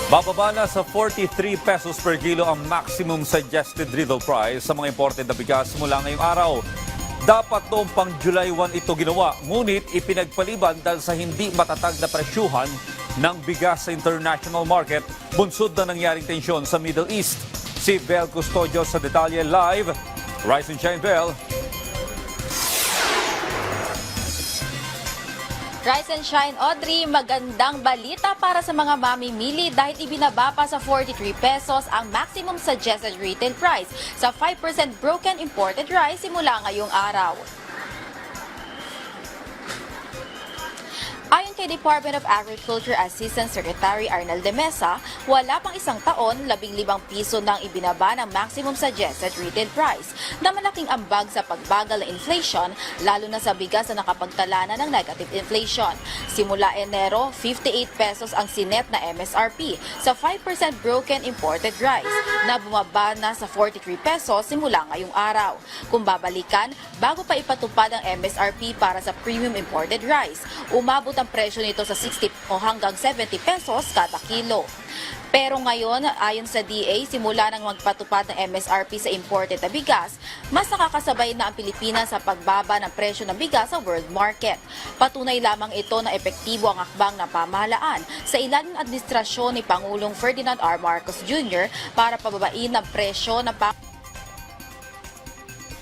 Bababa na sa 43 pesos per kilo ang maximum suggested retail price sa mga imported na bigas mula ngayong araw. Dapat noong pang July 1 ito ginawa, ngunit ipinagpaliban dahil sa hindi matatag na presyuhan ng bigas sa international market, bunsod na nangyaring tensyon sa Middle East. Si Bel Custodio sa detalye live. Rise and shine, Bel. Rise and shine, Audrey. Magandang balita para sa mga mamimili dahil ibinaba pa sa 43 pesos ang maximum suggested retail price sa 5% broken imported rice simula ngayong araw. Ayon kay Department of Agriculture Assistant Secretary Arnel de Mesa, wala pang isang taon, 15 piso nang ibinaba ng maximum suggested retail price na malaking ambag sa pagbagal ng inflation, lalo na sa bigas na nakapagtala na ng negative inflation. Simula Enero, 58 pesos ang sinet na MSRP sa 5% broken imported rice na bumaba na sa 43 pesos simula ngayong araw. Kung babalikan, bago pa ipatupad ang MSRP para sa premium imported rice, umabot ang presyo nito sa 60 o hanggang 70 pesos kada kilo. Pero ngayon, ayon sa DA, simula nang magpatupad ng MSRP sa imported na bigas, mas nakakasabay na ang Pilipinas sa pagbaba ng presyo ng bigas sa world market. Patunay lamang ito na epektibo ang akbang ng pamahalaan sa ilalim ng administrasyon ni Pangulong Ferdinand R. Marcos Jr. para pababain ang presyo ng